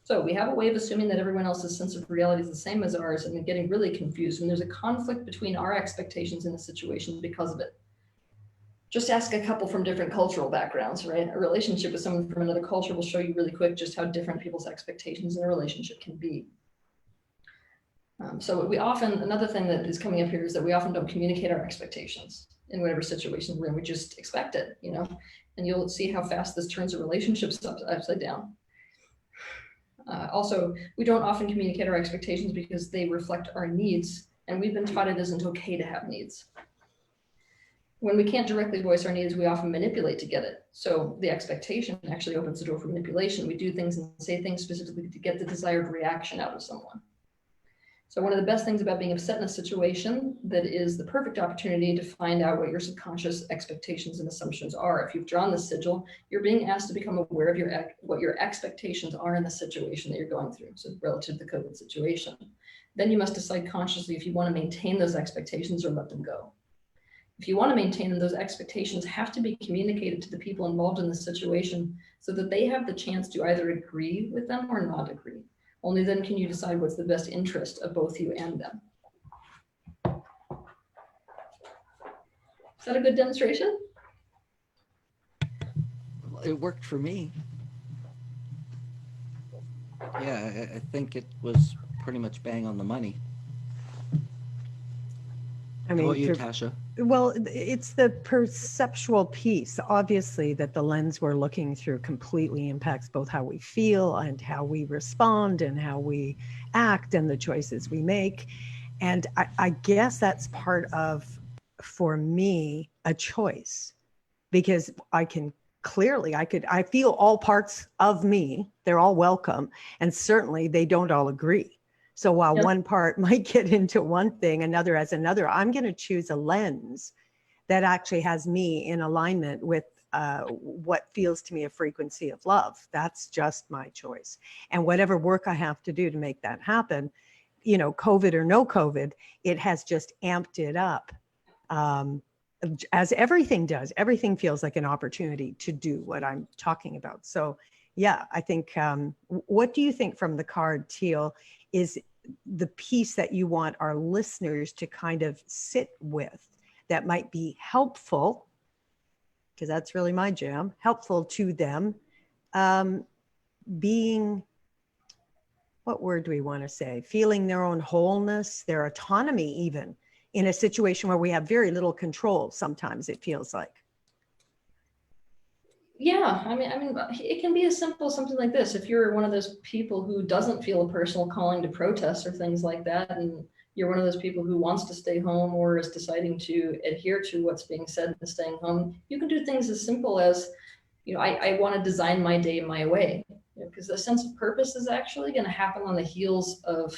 So we have a way of assuming that everyone else's sense of reality is the same as ours and getting really confused when there's a conflict between our expectations in the situation because of it. Just ask a couple from different cultural backgrounds, right? A relationship with someone from another culture will show you really quick just how different people's expectations in a relationship can be. So another thing that is coming up here is that we often don't communicate our expectations in whatever situation we're in. We just expect it, and you'll see how fast this turns a relationship upside down. Also, we don't often communicate our expectations because they reflect our needs, and we've been taught it isn't okay to have needs. When we can't directly voice our needs, we often manipulate to get it. So the expectation actually opens the door for manipulation. We do things and say things specifically to get the desired reaction out of someone. So one of the best things about being upset in a situation that is the perfect opportunity to find out what your subconscious expectations and assumptions are. If you've drawn the sigil, you're being asked to become aware of what your expectations are in the situation that you're going through, so relative to the COVID situation. Then you must decide consciously if you want to maintain those expectations or let them go. If you want to maintain them, those expectations have to be communicated to the people involved in the situation so that they have the chance to either agree with them or not agree. Only then can you decide what's the best interest of both you and them. Is that a good demonstration? It worked for me. Yeah, I think it was pretty much bang on the money. I How mean, about you, Tasha? well, it's the perceptual piece, obviously, that the lens we're looking through completely impacts both how we feel and how we respond and how we act and the choices we make. And I guess that's part of, for me, a choice, because I feel all parts of me, they're all welcome. And certainly they don't all agree. So while one part might get into one thing, another has another, I'm going to choose a lens that actually has me in alignment with what feels to me a frequency of love. That's just my choice. And whatever work I have to do to make that happen, you know, COVID or no COVID, it has just amped it up. As everything does, everything feels like an opportunity to do what I'm talking about. So yeah, I think, what do you think from the card, Teal, is the piece that you want our listeners to kind of sit with that might be helpful, because that's really my jam, helpful to them, being, what word do we want to say, feeling their own wholeness, their autonomy, even in a situation where we have very little control, sometimes it feels like. Yeah, I mean, it can be as simple as something like this. If you're one of those people who doesn't feel a personal calling to protest or things like that, and you're one of those people who wants to stay home or is deciding to adhere to what's being said and staying home, you can do things as simple as, you know, I want to design my day my way, because the sense of purpose is actually going to happen on the heels of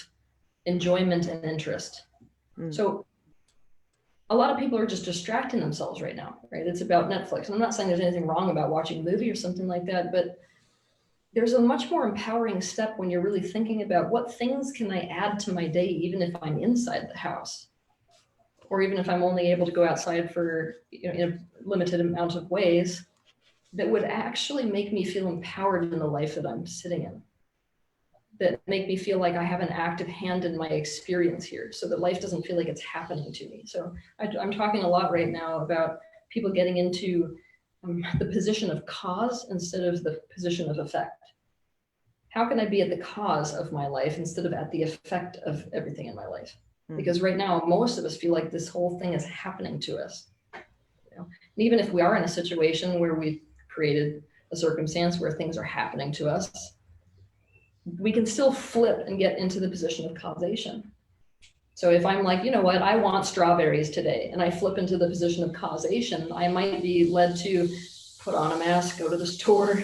enjoyment and interest. So a lot of people are just distracting themselves right now, right? It's about Netflix. And I'm not saying there's anything wrong about watching a movie or something like that, but there's a much more empowering step when you're really thinking about what things can I add to my day, even if I'm inside the house, or even if I'm only able to go outside for, you know, in a limited amount of ways, that would actually make me feel empowered in the life that I'm sitting in, that make me feel like I have an active hand in my experience here, so that life doesn't feel like it's happening to me. So I'm talking a lot right now about people getting into the position of cause instead of the position of effect. How can I be at the cause of my life instead of at the effect of everything in my life? Because right now, most of us feel like this whole thing is happening to us. You know? And even if we are in a situation where we've created a circumstance where things are happening to us, we can still flip and get into the position of causation. So if I'm like, you know what, I want strawberries today, and I flip into the position of causation, I might be led to put on a mask, go to the store,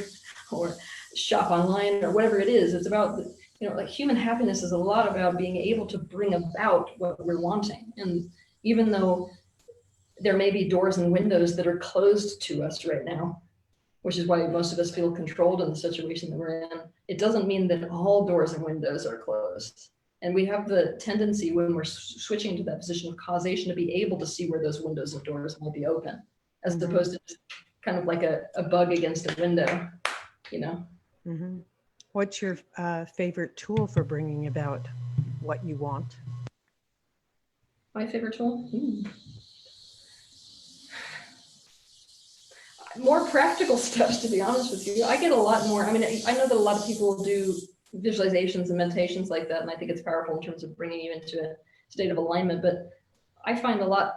or shop online, or whatever it is. It's about, you know, like human happiness is a lot about being able to bring about what we're wanting. And even though there may be doors and windows that are closed to us right now, which is why most of us feel controlled in the situation that we're in, it doesn't mean that all doors and windows are closed. And we have the tendency when we're switching to that position of causation to be able to see where those windows and doors will be open, as opposed to just kind of like a bug against a window, you know? What's your favorite tool for bringing about what you want? My favorite tool? More practical steps, to be honest with you. I get a lot more. I mean, I know that a lot of people do visualizations and meditations like that, and I think it's powerful in terms of bringing you into a state of alignment. But I find a lot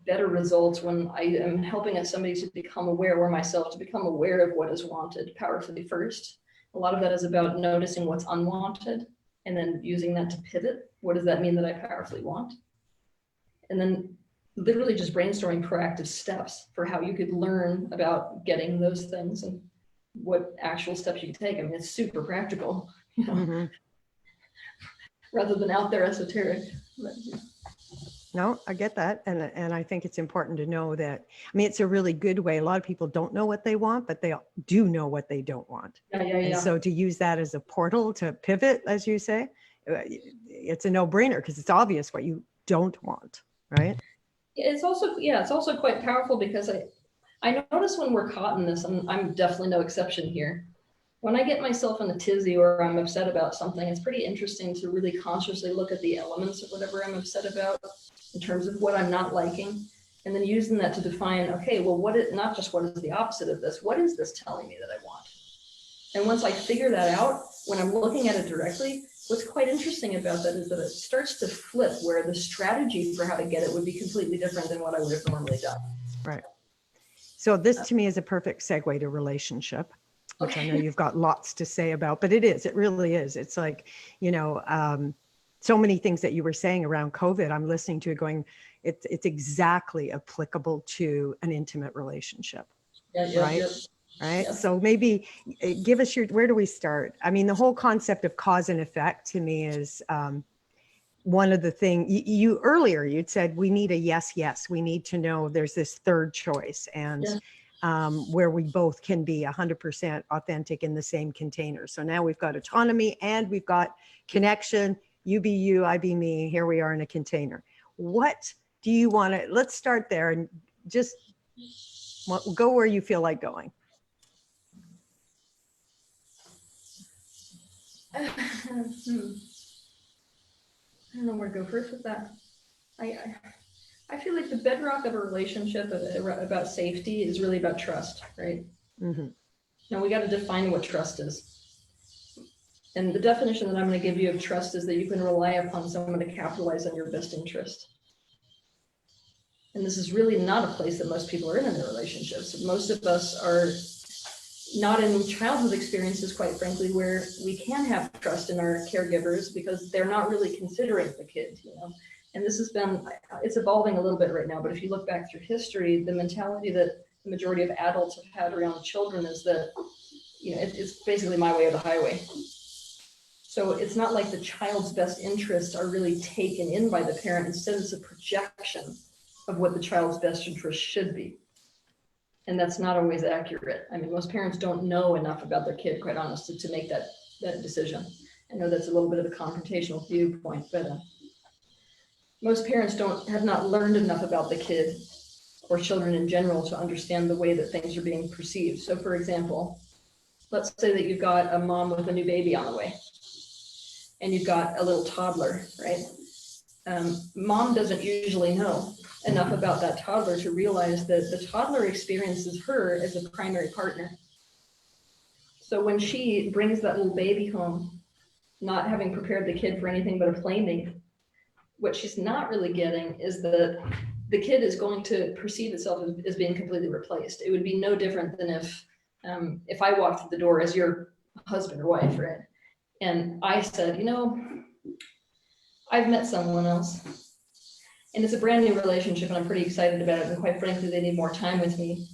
better results when I am helping somebody to become aware, or myself to become aware of what is wanted powerfully first. A lot of that is about noticing what's unwanted and then using that to pivot. What does that mean that I powerfully want? And then literally just brainstorming proactive steps for how you could learn about getting those things and what actual steps you can take. I mean, it's super practical, you know. rather than out there esoteric. But, No, I get that. And I think it's important to know that, I mean, it's a really good way. A lot of people don't know what they want, but they do know what they don't want. yeah, yeah, And yeah. so to use that as a portal to pivot, as you say, it's a no-brainer because it's obvious what you don't want, right? It's also quite powerful because I notice when we're caught in this, I'm definitely no exception here. When I get myself in a tizzy or I'm upset about something, it's pretty interesting to really consciously look at the elements of whatever I'm upset about in terms of what I'm not liking, and then using that to define, okay, well, not just what is the opposite of this, what is this telling me that I want? And once I figure that out, when I'm looking at it directly, what's quite interesting about that is that it starts to flip where the strategy for how to get it would be completely different than what I would have normally done. Right. So this to me is a perfect segue to relationship, which I know you've got lots to say about, but it really is. It's like, so many things that you were saying around COVID, I'm listening to it going, it's exactly applicable to an intimate relationship, right? Right. Yeah. So maybe give us where do we start? I mean, the whole concept of cause and effect to me is one of the things you earlier, you'd said we need a yes. We need to know there's this third choice and where we both can be 100% authentic in the same container. So now we've got autonomy and we've got connection. You be you, I be me. Here we are in a container. What do you want to, let's start there and just go where you feel like going. I don't know where to go first with that. I feel like the bedrock of a relationship about safety is really about trust, right? Mm-hmm. Now we got to define what trust is. And the definition that I'm going to give you of trust is that you can rely upon someone to capitalize on your best interest. And this is really not a place that most people are in their relationships. Most of us are not in childhood experiences, quite frankly, where we can have trust in our caregivers because they're not really considering the kid, And this it's evolving a little bit right now, but if you look back through history, the mentality that the majority of adults have had around children is that, it's basically my way or the highway. So it's not like the child's best interests are really taken in by the parent. Instead, it's a projection of what the child's best interest should be. And that's not always accurate. I mean, most parents don't know enough about their kid, quite honestly, to make that decision. I know that's a little bit of a confrontational viewpoint, but most parents have not learned enough about the kid or children in general to understand the way that things are being perceived. So for example, let's say that you've got a mom with a new baby on the way and you've got a little toddler, right? Mom doesn't usually know enough about that toddler to realize that the toddler experiences her as a primary partner. So when she brings that little baby home, not having prepared the kid for anything but a playmate, what she's not really getting is that the kid is going to perceive itself as being completely replaced. It would be no different than if I walked through the door as your husband or wife, right? And I said, I've met someone else and it's a brand new relationship and I'm pretty excited about it. And quite frankly, they need more time with me.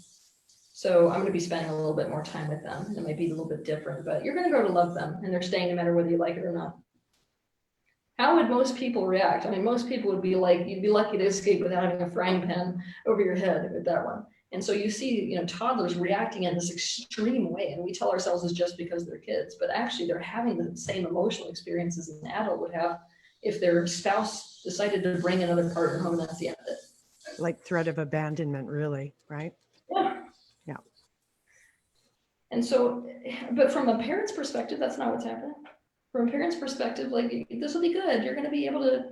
So I'm going to be spending a little bit more time with them. And it might be a little bit different, but you're going to grow to love them and they're staying no matter whether you like it or not. How would most people react? I mean, most people would be like, you'd be lucky to escape without having a frying pan over your head with that one. And so you see, toddlers reacting in this extreme way. And we tell ourselves it's just because they're kids, but actually they're having the same emotional experiences an adult would have if their spouse decided to bring another partner home. That's the end of it. Like threat of abandonment, really, right? Yeah. Yeah. And so, but from a parent's perspective, that's not what's happening. From a parent's perspective, like, this will be good. You're going to be able to,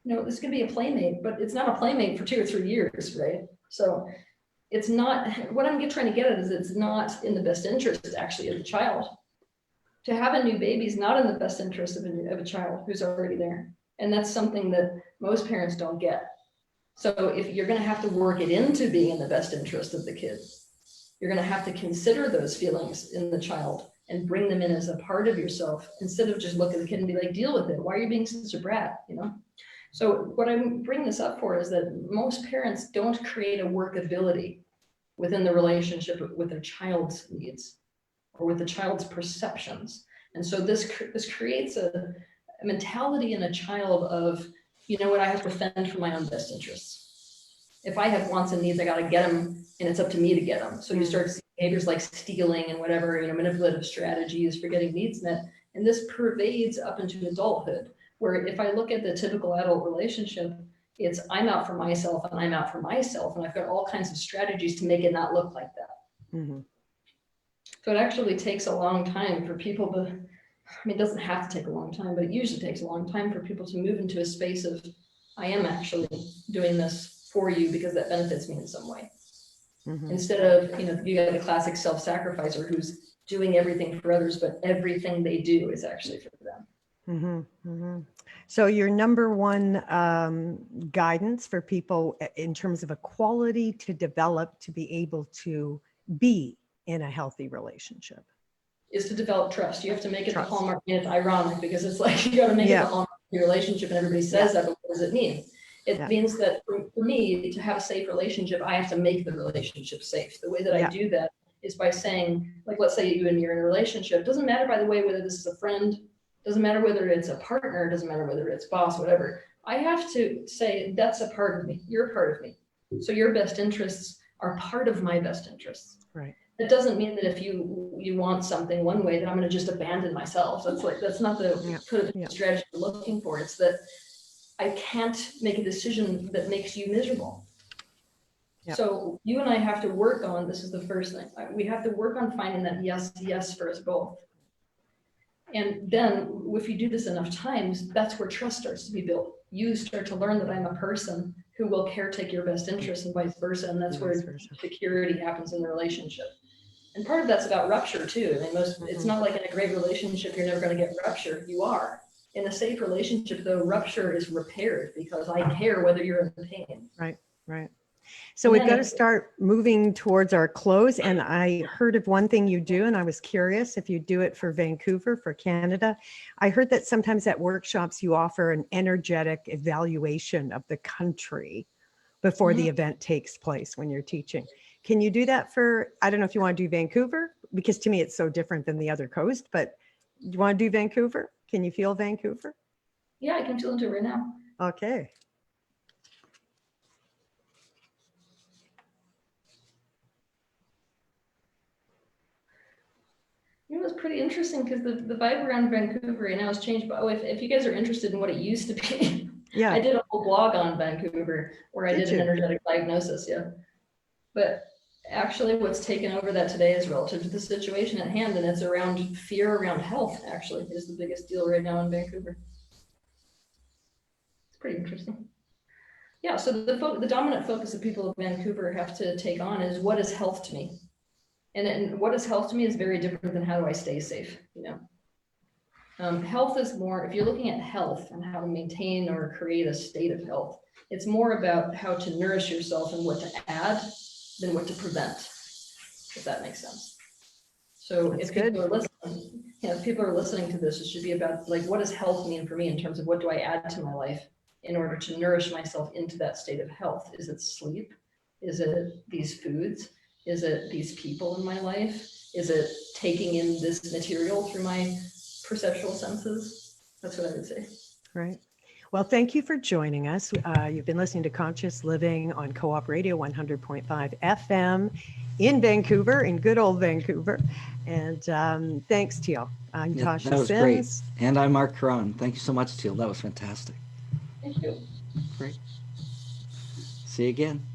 this is going to be a playmate, but it's not a playmate for 2 or 3 years, right? So it's not, what I'm trying to get at is it's not in the best interest, actually, of the child. To have a new baby is not in the best interest of a child who's already there. And that's something that most parents don't get. So if you're going to have to work it into being in the best interest of the kid, you're going to have to consider those feelings in the child and bring them in as a part of yourself instead of just look at the kid and be like, deal with it. Why are you being such a brat? So what I'm bringing this up for is that most parents don't create a workability within the relationship with their child's needs or with the child's perceptions. And so this creates mentality in a child of, you know what, I have to fend for my own best interests. If I have wants and needs, I got to get them, and it's up to me to get them. So you start seeing behaviors like stealing and whatever, manipulative strategies for getting needs met. And this pervades up into adulthood, where if I look at the typical adult relationship, it's I'm out for myself and I'm out for myself. And I've got all kinds of strategies to make it not look like that. Mm-hmm. So it actually takes a long time for people to, it doesn't have to take a long time, but it usually takes a long time for people to move into a space of, I am actually doing this for you because that benefits me in some way. Mm-hmm. Instead of, you got the classic self-sacrificer who's doing everything for others, but everything they do is actually for them. Mm-hmm. Mm-hmm. So your number one guidance for people in terms of a quality to develop to be able to be in a healthy relationship is to develop trust. You have to make it Trust. the hallmark. And it's ironic because it's like you got to make it the hallmark of your relationship, and everybody says that, but what does it mean? It means that for me to have a safe relationship, I have to make the relationship safe. The way that I do that is by saying, like, let's say you and me are in a relationship. Doesn't matter, by the way, whether this is a friend, doesn't matter whether it's a partner, doesn't matter whether it's boss, whatever. I have to say, that's a part of me. You're a part of me. So your best interests are part of my best interests. Right. It doesn't mean that if you want something one way, that I'm going to just abandon myself. That's not the strategy we're looking for. It's that I can't make a decision that makes you miserable. So you and I have to work on, this is the first thing, we have to work on finding that yes for us both. And then if you do this enough times, that's where trust starts to be built. You start to learn that I'm a person who will caretake your best interests and vice versa. And that's where security happens in the relationship. And part of that's about rupture too. I mean, it's not like in a great relationship, you're never going to get rupture. You are. In a safe relationship, though, rupture is repaired because I care whether you're in pain. Right, right. So we've got to start moving towards our close. And I heard of one thing you do, and I was curious if you do it for Vancouver, for Canada. I heard that sometimes at workshops you offer an energetic evaluation of the country before the event takes place when you're teaching. Can you do that for, I don't know if you want to do Vancouver, because to me it's so different than the other coast, but do you want to do Vancouver? Can you feel Vancouver? Yeah, I can feel into it right now. Okay. It was pretty interesting because the vibe around Vancouver right now has changed. But if you guys are interested in what it used to be, I did a whole blog on Vancouver where I did an energetic diagnosis. But actually what's taken over that today is relative to the situation at hand, and it's around fear around health, actually, is the biggest deal right now in Vancouver. It's pretty interesting. Yeah, so the dominant focus that people of Vancouver have to take on is, what is health to me? And what is health to me is very different than how do I stay safe, Health is more, if you're looking at health and how to maintain or create a state of health, it's more about how to nourish yourself and what to add than what to prevent, if that makes sense. So if people are listening to this, it should be about, like, what does health mean for me in terms of what do I add to my life in order to nourish myself into that state of health? Is it sleep? Is it these foods? Is it these people in my life? Is it taking in this material through my perceptual senses? That's what I would say. Right. Well, thank you for joining us. You've been listening to Conscious Living on Co-op Radio 100.5 FM in Vancouver, in good old Vancouver. And thanks, Teal. I'm Tasha That was Sims. great. And I'm Marc Caron. Thank you so much, Teal. That was fantastic. Thank you. Great. See you again.